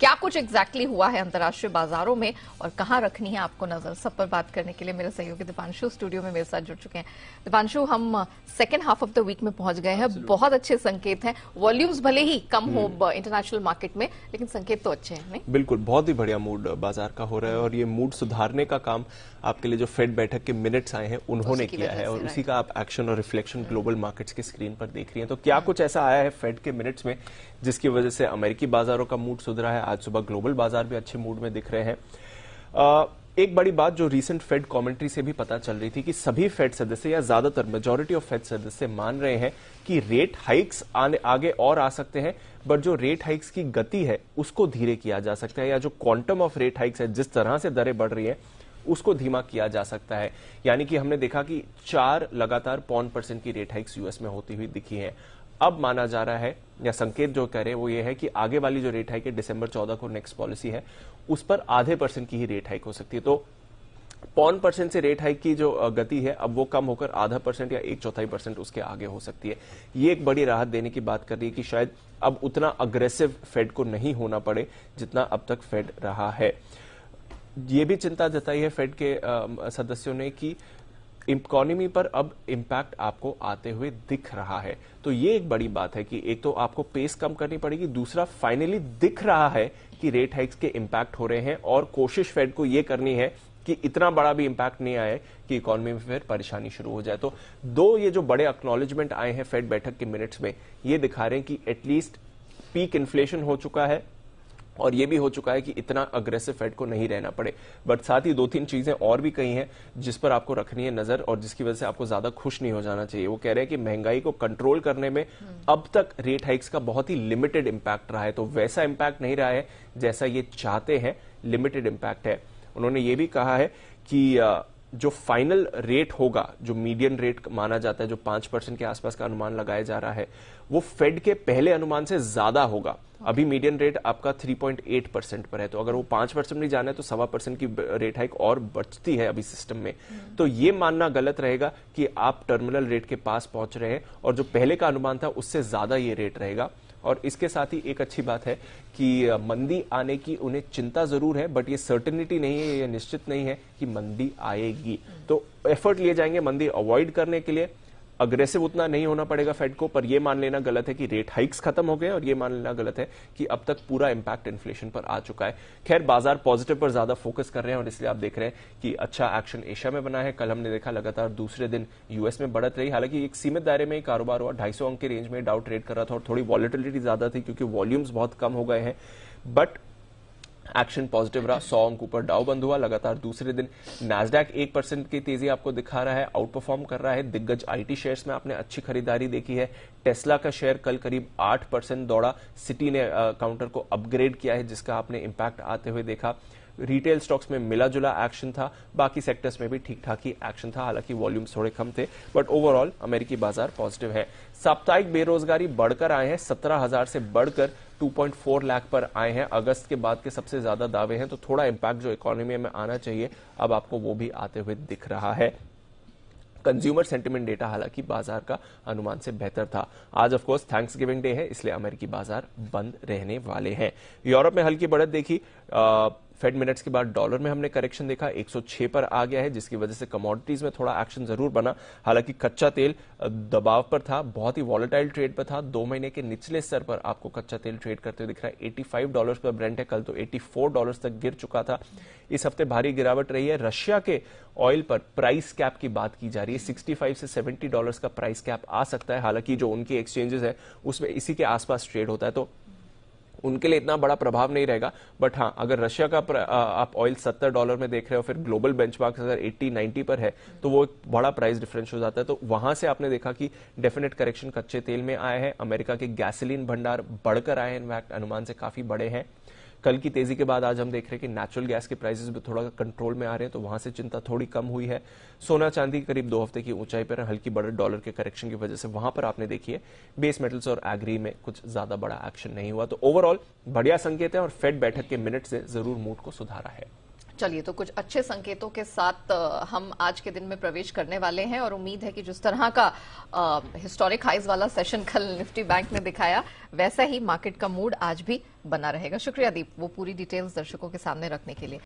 क्या कुछ एग्जैक्टली हुआ है अंतर्राष्ट्रीय बाजारों में और कहां रखनी है आपको नजर, सब पर बात करने के लिए मेरे सहयोगी दीपांशु स्टूडियो में मेरे साथ जुड़ चुके हैं। दीपांशु, हम second half of the week में पहुंच गए हैं, बहुत अच्छे संकेत हैं। वॉल्यूम्स भले ही कम हो इंटरनेशनल मार्केट में, लेकिन संकेत तो अच्छे हैं। नहीं, बिल्कुल, बहुत ही बढ़िया मूड बाजार का हो रहा है और ये मूड सुधारने का काम आपके लिए जो फेड बैठक के मिनट्स आए हैं उन्होंने किया है और उसी का आप एक्शन और रिफ्लेक्शन ग्लोबल मार्केट्स की स्क्रीन पर देख रही हैं। तो क्या कुछ ऐसा आया है फेड के मिनट्स में जिसकी वजह से अमेरिकी बाजारों का मूड सुधरा है? आज सुबह ग्लोबल बाजार भी अच्छे मूड में दिख रहे हैं। एक बड़ी बात जो रीसेंट फेड कमेंट्री से भी पता चल रही थी कि सभी फेड सदस्य या ज्यादातर मेजॉरिटी ऑफ फेड सदस्य मान रहे हैं कि रेट हाइक्स आगे और आ सकते हैं, बट जो रेट हाइक्स की गति है उसको धीरे किया जा सकता है, या जो क्वांटम ऑफ रेट हाइक्स है, जिस तरह से दरें बढ़ रही हैं उसको धीमा किया जा सकता है। यानी कि हमने देखा कि 4 लगातार 0.5% की रेट हाइक्स यूएस में होती हुई दिखी हैं। अब माना जा रहा है या संकेत जो कह रहे हैं वो ये है कि आगे वाली जो रेट हाइक है दिसंबर 14 को नेक्स्ट पॉलिसी है उस पर आधे % की ही रेट हाइक हो सकती है। तो 0.5% से रेट हाइक की जो गति है अब वो कम होकर आधा % या 1/4% उसके आगे हो सकती है। ये एक बड़ी राहत देने की बात कर रही है कि शायद अब उतना अग्रेसिव फेड को नहीं होना पड़े जितना अब तक फेड रहा है। ये भी चिंता जताई है फेड के सदस्यों ने कि इकोनॉमी पर अब इंपैक्ट आपको आते हुए दिख रहा है। तो ये एक बड़ी बात है कि एक तो आपको पेस कम करनी पड़ेगी, दूसरा फाइनली दिख रहा है कि रेट हाइक्स के इंपैक्ट हो रहे हैं और कोशिश फेड को ये करनी है कि इतना बड़ा भी इंपैक्ट नहीं आए कि इकोनॉमी में फिर परेशानी शुरू हो जाए। तो दो ये जो बड़े एक्नॉलेजमेंट आए हैं फेड बैठक के मिनट्स में, ये दिखा रहे हैं कि एटलीस्ट पीक इन्फ्लेशन हो चुका है और ये भी हो चुका है कि इतना अग्रेसिव फेड को नहीं रहना पड़े। बट साथ ही 2-3 चीजें और भी कही हैं जिस पर आपको रखनी है नजर और जिसकी वजह से आपको ज्यादा खुश नहीं हो जाना चाहिए। वो कह रहे हैं कि महंगाई को कंट्रोल करने में अब तक रेट हाइक्स का बहुत ही लिमिटेड इंपैक्ट रहा है, तो वैसा इंपैक्ट नहीं रहा है जैसा ये चाहते हैं, लिमिटेड इंपैक्ट है। उन्होंने ये भी कहा है कि जो फाइनल रेट होगा, जो मीडियन रेट माना जाता है, जो 5% के आसपास का अनुमान लगाया जा रहा है, वो फेड के पहले अनुमान से ज्यादा होगा। अभी मीडियन रेट आपका 3.8% पर है, तो अगर वो 5% नहीं जाना है तो 1.25% की रेट हाइक और बचती है अभी सिस्टम में। तो ये मानना गलत रहेगा कि आप टर्मिनल रेट के पास पहुंच रहे हैं और जो पहले का अनुमान था उससे ज्यादा ये रेट रहेगा। और इसके साथ ही एक अच्छी बात है कि मंदी आने की उन्हें चिंता जरूर है, बट ये सर्टेनिटी नहीं है, ये निश्चित नहीं है कि मंदी आएगी। तो एफर्ट लिए जाएंगे मंदी अवॉइड करने के लिए। अग्रेसिव उतना नहीं होना पड़ेगा फेड को, पर यह मान लेना गलत है कि रेट हाइक्स खत्म हो गए और यह मान लेना गलत है कि अब तक पूरा इंपैक्ट इन्फ्लेशन पर आ चुका है। खैर, बाजार पॉजिटिव पर ज्यादा फोकस कर रहे हैं और इसलिए आप देख रहे हैं कि अच्छा एक्शन एशिया में बना है। कल हमने देखा लगातार दूसरे दिन यूएस में बढ़त रही, हालांकि एक सीमित दायरे में कारोबार हुआ, 250 अंक के रेंज में डाउ ट्रेड कर रहा था और थोड़ी वॉलेटिलिटी ज्यादा थी क्योंकि वॉल्यूम्स बहुत कम हो गए हैं, बट एक्शन पॉजिटिव रहा। 100 अंक ऊपर डाउ बंद हुआ लगातार दूसरे दिन। नैस्डैक 1% की तेजी आपको दिखा रहा है, आउट परफॉर्म कर रहा है। दिग्गज आईटी शेयर्स में आपने अच्छी खरीदारी देखी है। टेस्ला का शेयर कल करीब 8% दौड़ा। सिटी ने काउंटर को अपग्रेड किया है जिसका आपने इंपैक्ट आते हुए देखा। रिटेल स्टॉक्स में मिला जुला एक्शन था, बाकी सेक्टर्स में भी ठीक ठाक ही एक्शन था, हालांकि वॉल्यूम्स थोड़े कम थे, बट ओवरऑल अमेरिकी बाजार पॉजिटिव है। साप्ताहिक बेरोजगारी बढ़कर आए हैं, 17,000 से बढ़कर 2.4 लाख पर आए हैं। अगस्त के बाद के सबसे ज्यादा दावे हैं, तो थोड़ा इंपैक्ट जो इकोनॉमी में आना चाहिए अब आपको वो भी आते हुए दिख रहा है। कंज्यूमर सेंटिमेंट डेटा हालांकि बाजार का अनुमान से बेहतर था। आज ऑफ कोर्स थैंक्सगिविंग डे है, इसलिए अमेरिकी बाजार बंद रहने वाले हैं। यूरोप में हल्की बढ़त देखी। फेड मिनट्स के बाद डॉलर में हमने करेक्शन देखा, 106 पर आ गया है, जिसकी वजह से कमोडिटीज में थोड़ा एक्शन जरूर बना। हालांकि कच्चा तेल दबाव पर था, बहुत ही वॉलेटाइल ट्रेड पर था। 2 महीने के निचले स्तर पर आपको कच्चा तेल ट्रेड करते हुए दिख रहा है। $85 पर ब्रेंट है, कल तो $84 तक गिर चुका था। इस हफ्ते भारी गिरावट रही है। रशिया के ऑयल पर प्राइस कैप की बात की जा रही है, $65 से $70 का प्राइस कैप आ सकता है। हालांकि जो उनके एक्सचेंजेस है उसमें इसी के आसपास ट्रेड होता है, तो उनके लिए इतना बड़ा प्रभाव नहीं रहेगा। बट हाँ, अगर रशिया का आप ऑयल $70 में देख रहे हो, फिर ग्लोबल बेंचमार्क अगर 80-90 पर है तो वो एक बड़ा प्राइस डिफरेंस हो जाता है। तो वहां से आपने देखा कि डेफिनेट करेक्शन कच्चे तेल में आया है। अमेरिका के गैसोलीन भंडार बढ़कर आए हैं, इनफैक्ट अनुमान से काफी बड़े हैं। कल की तेजी के बाद आज हम देख रहे हैं कि नेचुरल गैस के प्राइसेस भी थोड़ा कंट्रोल में आ रहे हैं, तो वहां से चिंता थोड़ी कम हुई है। सोना चांदी करीब 2 हफ्ते की ऊंचाई पर हल्की बढ़त डॉलर के करेक्शन की वजह से वहां पर आपने देखी है। बेस मेटल्स और एग्री में कुछ ज्यादा बड़ा एक्शन नहीं हुआ। तो ओवरऑल बढ़िया संकेत है और फेड बैठक के मिनट से जरूर मूड को सुधारा है। चलिए, तो कुछ अच्छे संकेतों के साथ हम आज के दिन में प्रवेश करने वाले हैं और उम्मीद है कि जिस तरह का हिस्टोरिक हाइज वाला सेशन कल निफ्टी बैंक ने दिखाया, वैसा ही मार्केट का मूड आज भी बना रहेगा। शुक्रिया दीप, वो पूरी डिटेल्स दर्शकों के सामने रखने के लिए।